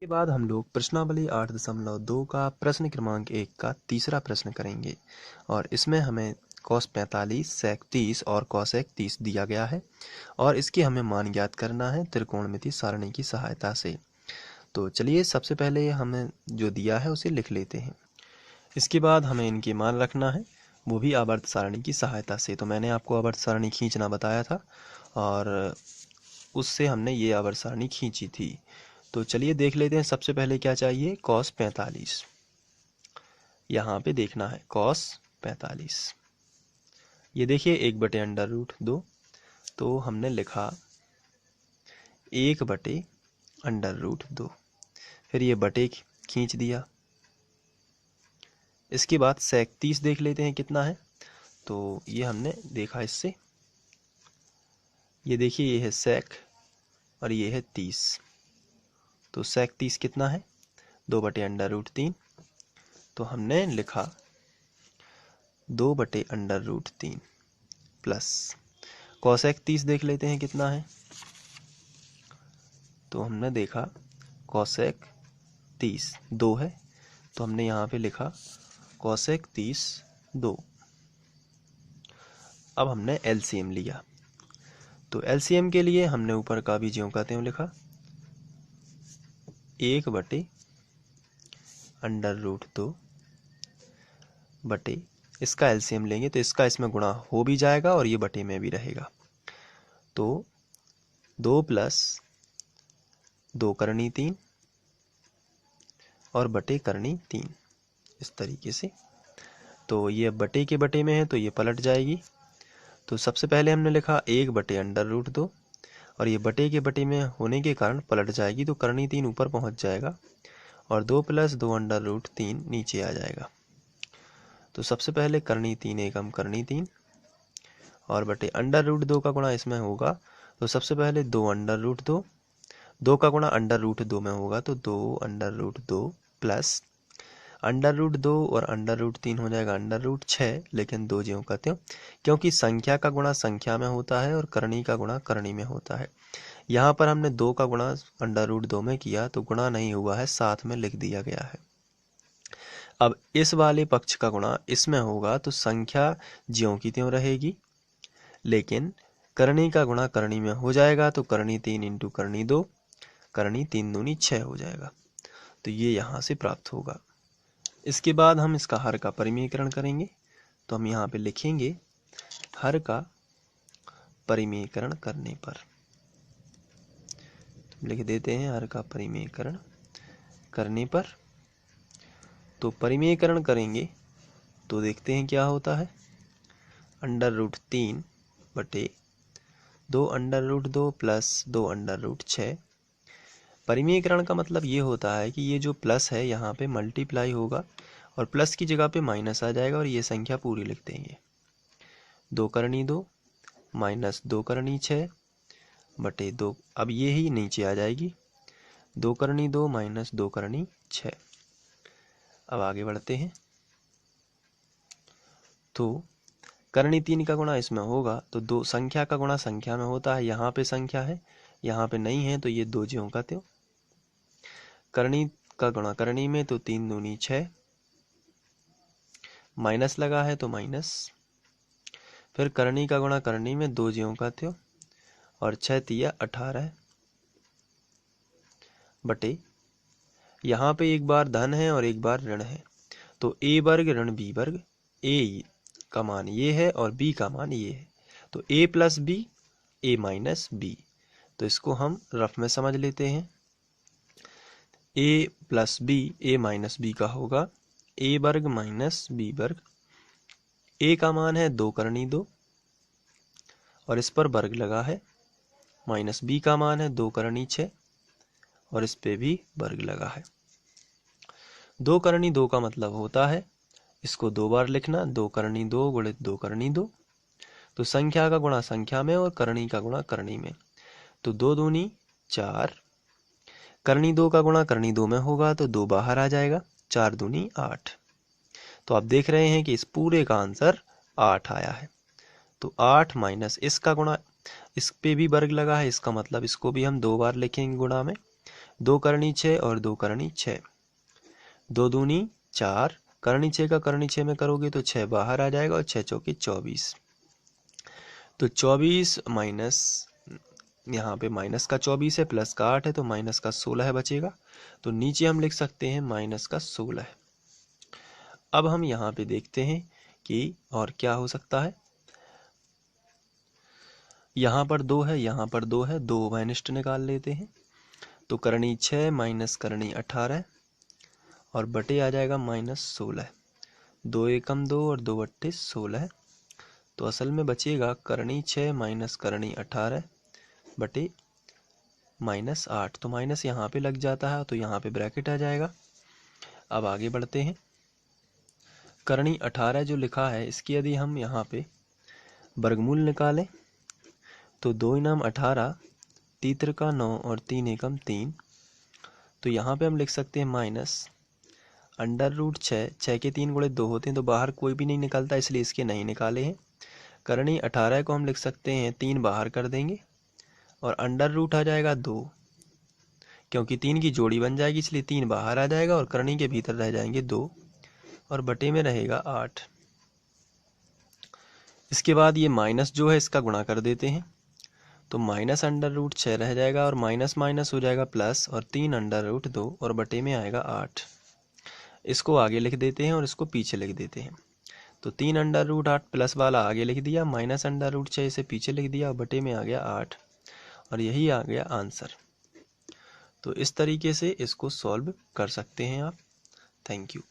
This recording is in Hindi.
के बाद हम लोग प्रश्नावली 8.2 का प्रश्न क्रमांक 1 का तीसरा प्रश्न करेंगे और इसमें हमें cos 45 sec 30 और cosec 30 दिया गया है और इसके हमें मान ज्ञात करना है त्रिकोणमिति सारणी की सहायता से। तो चलिए सबसे पहले हमें जो दिया है उसे लिख लेते हैं। इसके बाद हमें इनके मान रखना है, वो भी आवर्त सारणी की सहायता से। तो मैंने आपको आवर्त सारणी खींचना बताया था और उससे हमने ये आवर्त सारणी खींची थी। तो चलिए देख लेते हैं। सबसे पहले क्या चाहिए, cos 45। यहाँ पे देखना है cos 45। ये देखिए 1/√2। तो हमने लिखा 1/√2। फिर ये बटे खींच दिया। इसके बाद sec 30 देख लेते हैं कितना है। तो ये हमने देखा इससे, ये देखिए ये है sec और ये है 30। तो sec 30 कितना है, 2/√3। तो हमने लिखा 2/√3 प्लस cosec 30 देख लेते हैं कितना है। तो हमने देखा cosec 30 2 है। तो हमने यहाँ पे लिखा cosec 30 2। अब हमने LCM लिया। तो LCM के लिए हमने ऊपर का भी ज्यों का त्यों लिखा 1/√2 बटे इसका LCM लेंगे तो इसका इसमें गुणा हो भी जाएगा और ये बटे में भी रहेगा। तो 2 + 2 करनी 3 और बटे करनी 3, इस तरीके से। तो ये बटे के बटे में है तो ये पलट जाएगी। तो सबसे पहले हमने लिखा 1/√2 और ये बटे के बटे में होने के कारण पलट जाएगी, तो करनी 3 ऊपर पहुंच जाएगा और 2 + 2/√3 नीचे आ जाएगा। तो सबसे पहले करनी 3 एकम करनी 3 और बटे √2 का गुणा इसमें होगा। तो सबसे पहले 2/√2, 2 का गुणा √2 में होगा तो 2/√2 प्लस √2 और √3 हो जाएगा √6, लेकिन 2 ज्यों का त्यों, क्योंकि संख्या का गुणा संख्या में होता है और करनी का गुणा करनी में होता है। यहाँ पर हमने 2 का गुणा √2 में किया तो गुणा नहीं हुआ है, साथ में लिख दिया गया है। अब इस वाले पक्ष का गुणा इसमें होगा तो संख्या ज्यों की त्यों रहेगी, लेकिन करनी का गुणा करनी में हो जाएगा तो करनी 3 × करनी 2, करनी 3 दूनी 6 हो जाएगा। तो ये यहाँ से प्राप्त होगा। इसके बाद हम इसका हर का परिमेयकरण करेंगे। तो हम यहाँ पे लिखेंगे हर का परिमेयकरण करने पर, तो लिख देते हैं हर का परिमेयकरण करने पर। तो परिमेयकरण करेंगे तो देखते हैं क्या होता है। √3 बटे 2/√2 प्लस 2/6। परिमेयकरण का मतलब ये होता है कि ये जो प्लस है यहाँ पे मल्टीप्लाई होगा और प्लस की जगह पे माइनस आ जाएगा और ये संख्या पूरी लिख देंगे। 2 करनी 2 माइनस 2 करनी 6 बटे 2, अब ये ही नीचे आ जाएगी 2 करनी 2 माइनस 2 करनी 6। अब आगे बढ़ते हैं। तो करनी 3 का गुणा इसमें होगा तो 2 संख्या का गुणा संख्या में होता है, यहाँ पे संख्या है यहाँ पे नहीं है तो ये 2 ज्यों का त्यों। करनी का गुणा करनी में तो 3 दूनी 6, माइनस लगा है तो माइनस, फिर करनी का गुणा करनी में 2 ज्यों का त्यों और 6 तिया 18 बटे यहाँ पे एक बार धन है और एक बार ऋण है तो a वर्ग ऋण b वर्ग, a का मान ये है और b का मान ये है तो a + b a - b। तो इसको हम रफ में समझ लेते हैं। a + b a - b का होगा a वर्ग - b वर्ग। a का मान है 2 करनी 2 और इस पर वर्ग लगा है, माइनस b का मान है 2 करनी 6 और इस पे भी वर्ग लगा है। 2 करनी 2 का मतलब होता है इसको 2 बार लिखना, 2 करनी 2 गुणित 2 करनी 2। तो संख्या का गुणा संख्या में और करनी का गुणा करनी में, तो 2 दूनी 4, करनी 2 का गुणा करनी 2 में होगा तो 2 बाहर आ जाएगा, 4 दूनी 8। तो आप देख रहे हैं कि इस पूरे का आंसर 8 आया है। तो 8 माइनस इसका गुणा, इस पे भी वर्ग लगा है, इसका मतलब इसको भी हम 2 बार लिखेंगे गुणा में, 2 करनी 6 और 2 करनी 6, 2 दूनी 4, करनी 6 का करनी 6 में करोगे तो 6 बाहर आ जाएगा और 6 चौके 24। तो 24 माइनस, यहाँ पे माइनस का 24 है, प्लस का 8 है, तो माइनस का 16 बचेगा। तो नीचे हम लिख सकते हैं माइनस का 16। अब हम यहाँ पे देखते हैं कि और क्या हो सकता है। यहाँ पर 2 है, यहाँ पर 2 है, 2 माइनस निकाल लेते हैं। तो करनी 6 माइनस करनी 18 और बटे आ जाएगा -16। 2 एकम 2 और 2 अट्ठे 16। तो असल में बचेगा करनी 6 माइनस करनी 18 बटे -8। तो माइनस यहाँ पे लग जाता है तो यहाँ पे ब्रैकेट आ जाएगा। अब आगे बढ़ते हैं। करनी 18 जो लिखा है इसकी यदि हम यहाँ पे वर्गमूल निकालें तो 2 इनाम 18, तीतर का 9 और 3 एकम 3। तो यहाँ पे हम लिख सकते हैं माइनस √6, 6 के 3 गुणे 2 होते हैं तो बाहर कोई भी नहीं निकलता, इसलिए इसके नहीं निकाले हैं। करनी 18 को हम लिख सकते हैं 3 बाहर कर देंगे और √ आ जाएगा 2, क्योंकि 3 की जोड़ी बन जाएगी इसलिए 3 बाहर आ जाएगा और करनी के भीतर रह जाएंगे 2 और बटे में रहेगा 8। इसके बाद ये माइनस जो है इसका गुणा कर देते हैं तो माइनस √6 रह जाएगा और माइनस माइनस हो जाएगा प्लस और 3 √2 और बटे में आएगा 8। इसको आगे लिख देते हैं और इसको पीछे लिख देते हैं। तो 3 √8 प्लस वाला आगे लिख दिया, माइनस √6 इसे पीछे लिख दिया और बटे में आ गया 8 और यही आ गया आंसर। तो इस तरीके से इसको सॉल्व कर सकते हैं आप। Thank you.